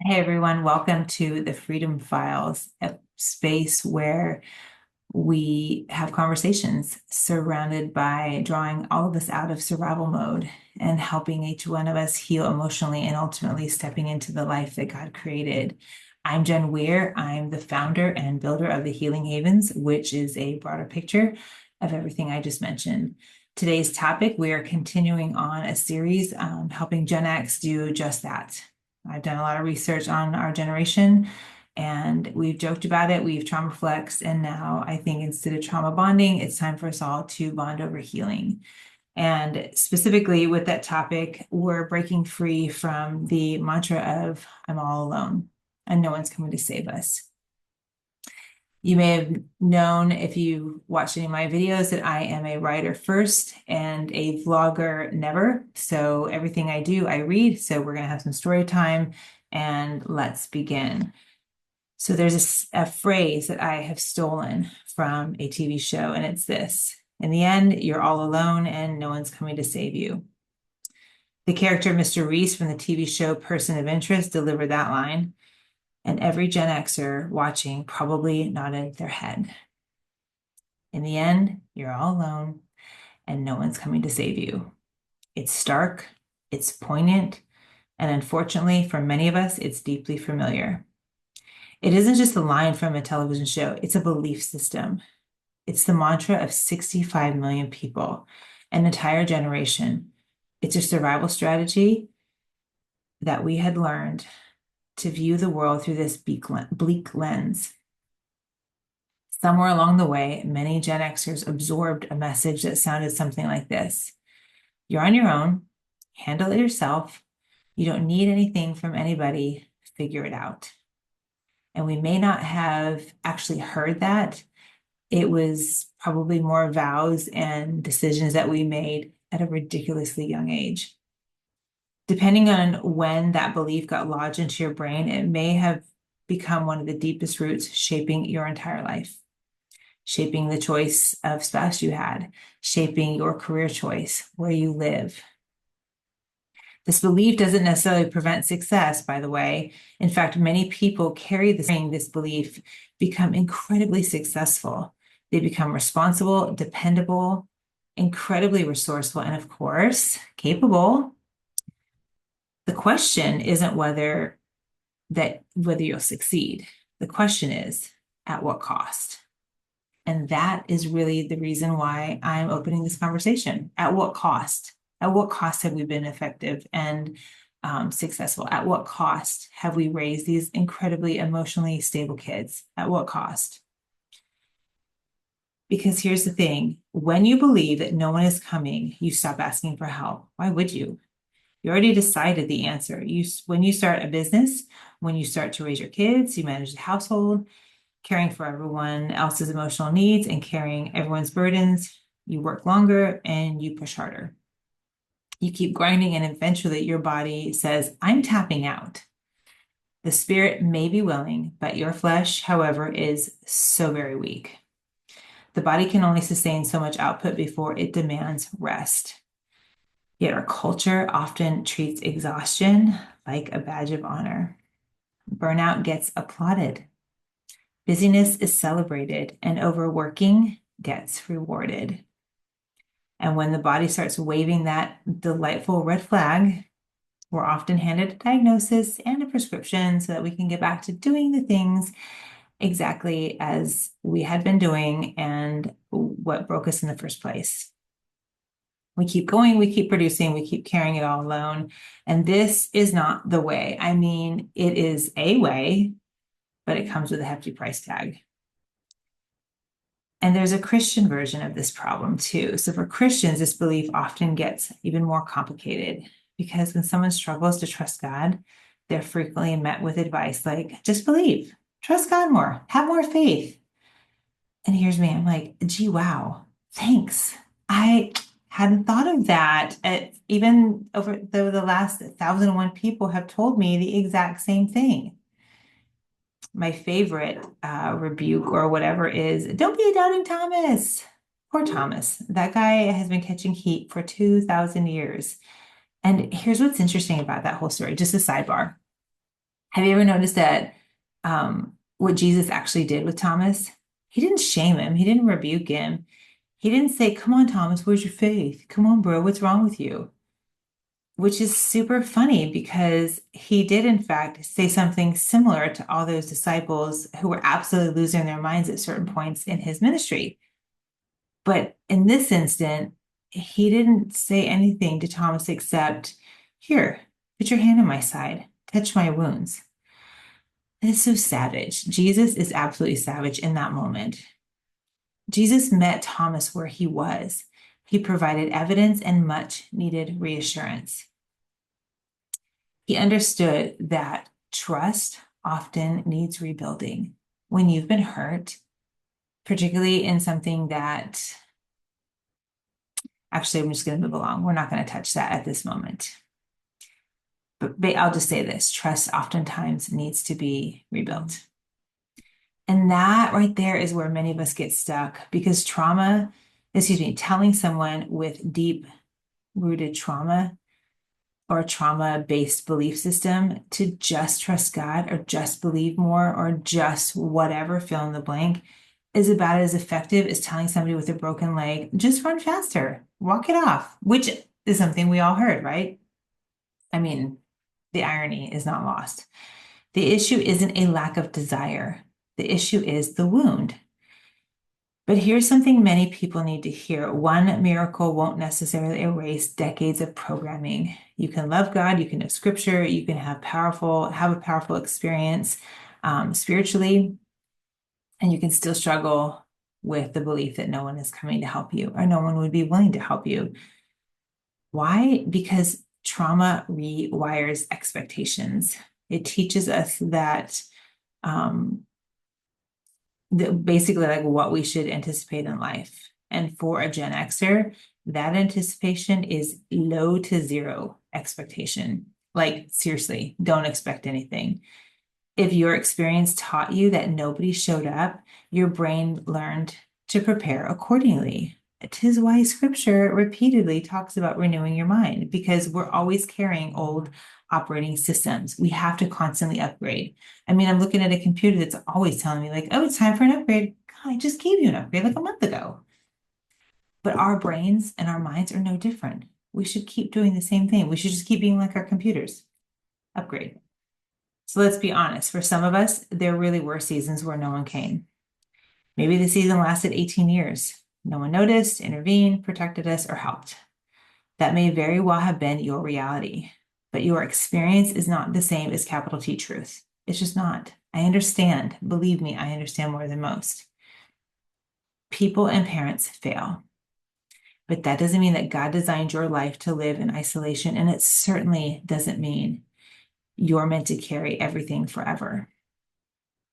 Hey everyone, welcome to the Freedom Files, a space where we have conversations surrounded by drawing all of us out of survival mode and helping each one of us heal emotionally and ultimately stepping into the life that God created. I'm Jen Weir. I'm the founder and builder of the Healing Havens, which is a broader picture of everything I just mentioned. Today's topic, we are continuing on a series helping Gen X do just that. I've done a lot of research on our generation and we've joked about it. We've trauma flexed. And now I think instead of trauma bonding, it's time for us all to bond over healing. And specifically with that topic, we're breaking free from the mantra of I'm all alone and no one's coming to save us. You may have known if you watched any of my videos that I am a writer first and a vlogger never. So everything I do, I read. So we're going to have some story time and let's begin. So there's a phrase that I have stolen from a TV show, and it's this: in the end, you're all alone and no one's coming to save you. The character Mr. Reese from the TV show Person of Interest delivered that line, and every Gen Xer watching probably nodded their head. In the end, you're all alone and no one's coming to save you. It's stark, it's poignant, and unfortunately, for many of us, it's deeply familiar. It isn't just a line from a television show, it's a belief system. It's the mantra of 65 million people, an entire generation. It's a survival strategy that we had learned to view the world through this bleak lens. Somewhere along the way, many Gen Xers absorbed a message that sounded something like this: you're on your own, handle it yourself, you don't need anything from anybody, figure it out. And we may not have actually heard that. It was probably more vows and decisions that we made at a ridiculously young age. Depending on when that belief got lodged into your brain, it may have become one of the deepest roots shaping your entire life, shaping the choice of spouse you had, shaping your career choice, where you live. This belief doesn't necessarily prevent success, by the way. In fact, many people carry this belief, become incredibly successful. They become responsible, dependable, incredibly resourceful, and of course, capable. The question isn't whether you'll succeed. The question is, at what cost? And that is really the reason why I'm opening this conversation. At what cost? At what cost have we been effective and successful? At what cost have we raised these incredibly emotionally stable kids? At what cost? Because here's the thing: when you believe that no one is coming, you stop asking for help. Why would you? You already decided the answer. When you start a business, when you start to raise your kids, you manage the household, caring for everyone else's emotional needs and carrying everyone's burdens, you work longer and you push harder. You keep grinding, and eventually your body says, I'm tapping out. The spirit may be willing, but your flesh, however, is so very weak. The body can only sustain so much output before it demands rest. Yet our culture often treats exhaustion like a badge of honor. Burnout gets applauded. Busyness is celebrated, and overworking gets rewarded. And when the body starts waving that delightful red flag, we're often handed a diagnosis and a prescription so that we can get back to doing the things exactly as we had been doing and what broke us in the first place. We keep going, we keep producing, we keep carrying it all alone. And this is not the way. I mean, it is a way, but it comes with a hefty price tag. And there's a Christian version of this problem too. So for Christians, this belief often gets even more complicated because when someone struggles to trust God, they're frequently met with advice like, just believe, trust God more, have more faith. And here's me, I'm like, gee, wow, thanks. I hadn't thought of that. Even over the last 1,001 people have told me the exact same thing. My favorite rebuke or whatever is, don't be a doubting Thomas. Poor Thomas. That guy has been catching heat for 2,000 years. And here's what's interesting about that whole story, just a sidebar. Have you ever noticed that what Jesus actually did with Thomas? He didn't shame him, he didn't rebuke him. He didn't say, "Come on, Thomas, where's your faith? Come on, bro, what's wrong with you?" Which is super funny because he did, in fact, say something similar to all those disciples who were absolutely losing their minds at certain points in his ministry. But in this instant, he didn't say anything to Thomas except, "Here, put your hand on my side, touch my wounds." It's so savage. Jesus is absolutely savage in that moment. Jesus met Thomas where he was. He provided evidence and much needed reassurance. He understood that trust often needs rebuilding. When you've been hurt, particularly in something that, actually, I'm just going to move along. We're not going to touch that at this moment. But I'll just say this, trust oftentimes needs to be rebuilt. And that right there is where many of us get stuck because telling someone with deep rooted trauma or a trauma-based belief system to just trust God or just believe more or just whatever, fill in the blank, is about as effective as telling somebody with a broken leg, just run faster, walk it off, which is something we all heard, right? I mean, the irony is not lost. The issue isn't a lack of desire. The issue is the wound. But here's something many people need to hear. One miracle won't necessarily erase decades of programming. You can love God, you can know scripture, you can have a powerful experience spiritually, and you can still struggle with the belief that no one is coming to help you or no one would be willing to help you. Why? Because trauma rewires expectations. It teaches us that basically like what we should anticipate in life. And for a Gen Xer, that anticipation is low to zero expectation. Like, seriously, don't expect anything. If your experience taught you that nobody showed up, your brain learned to prepare accordingly. It is why scripture repeatedly talks about renewing your mind, because we're always carrying old operating systems. We have to constantly upgrade. I mean, I'm looking at a computer that's always telling me like, "Oh, it's time for an upgrade." God, I just gave you an upgrade like a month ago. But our brains and our minds are no different. We should keep doing the same thing. We should just keep being like our computers. Upgrade. So let's be honest. For some of us, there really were seasons where no one came. Maybe the season lasted 18 years. No one noticed, intervened, protected us, or helped. That may very well have been your reality, but your experience is not the same as capital T truth. It's just not. I understand. Believe me, I understand more than most. People and parents fail. But that doesn't mean that God designed your life to live in isolation, and it certainly doesn't mean you're meant to carry everything forever.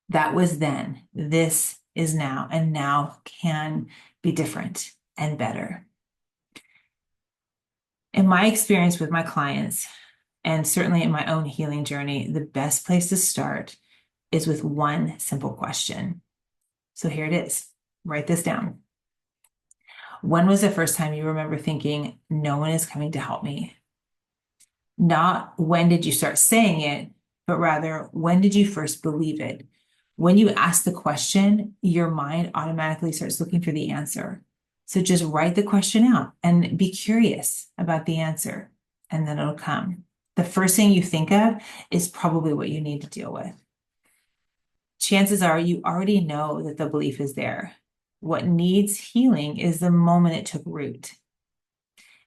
That was then. This is now, and now can be different and better. In my experience with my clients, and certainly in my own healing journey, the best place to start is with one simple question. So here it is. Write this down. When was the first time you remember thinking, "No one is coming to help me"? Not when did you start saying it, but rather, when did you first believe it? When you ask the question, your mind automatically starts looking for the answer. So just write the question out and be curious about the answer, and then it'll come. The first thing you think of is probably what you need to deal with. Chances are you already know that the belief is there. What needs healing is the moment it took root.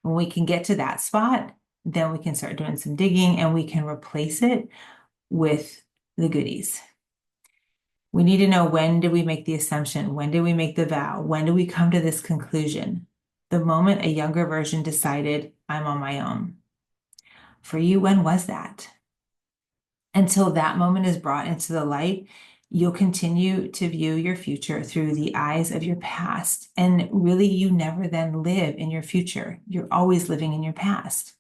When we can get to that spot, then we can start doing some digging and we can replace it with the goodies. We need to know, when did we make the assumption? When did we make the vow? When did we come to this conclusion? The moment a younger version decided, "I'm on my own." For you, when was that? Until that moment is brought into the light, you'll continue to view your future through the eyes of your past. And really, you never then live in your future. You're always living in your past.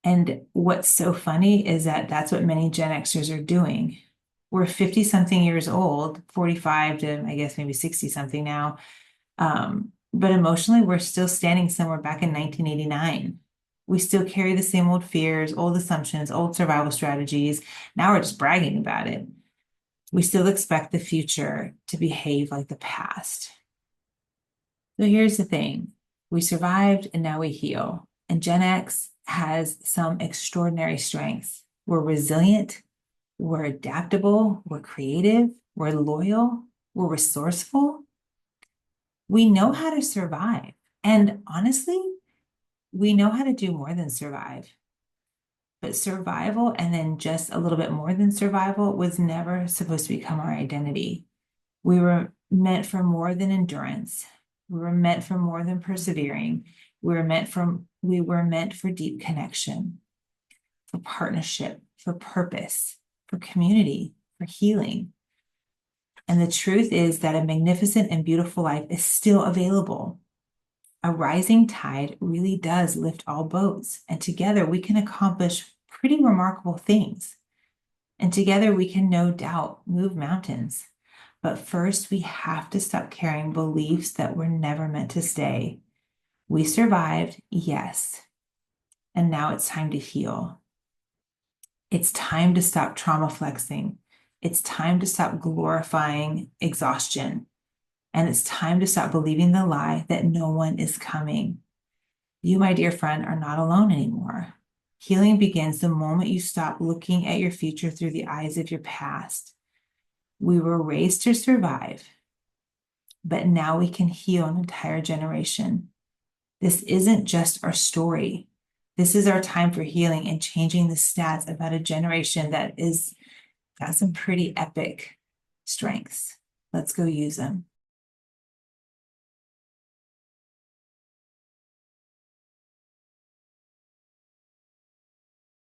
And what's so funny is that that's what many Gen Xers are doing. We're 50 something years old, 45 to I guess maybe 60 something now. But emotionally, we're still standing somewhere back in 1989. We still carry the same old fears, old assumptions, old survival strategies. Now we're just bragging about it. We still expect the future to behave like the past. So here's the thing. We survived and now we heal. And Gen X has some extraordinary strengths. We're resilient, we're adaptable, we're creative, we're loyal, we're resourceful. We know how to survive. And honestly, we know how to do more than survive. But survival and then just a little bit more than survival was never supposed to become our identity. We were meant for more than endurance. We were meant for more than persevering. We were meant for deep connection, for partnership, for purpose, for community, for healing. And the truth is that a magnificent and beautiful life is still available. A rising tide really does lift all boats, and together we can accomplish pretty remarkable things. And together we can no doubt move mountains. But first, we have to stop carrying beliefs that were never meant to stay. We survived, yes. And now it's time to heal. It's time to stop trauma flexing. It's time to stop glorifying exhaustion. And it's time to stop believing the lie that no one is coming. You, my dear friend, are not alone anymore. Healing begins the moment you stop looking at your future through the eyes of your past. We were raised to survive, but now we can heal an entire generation. This isn't just our story. This is our time for healing and changing the stats about a generation that is got some pretty epic strengths. Let's go use them.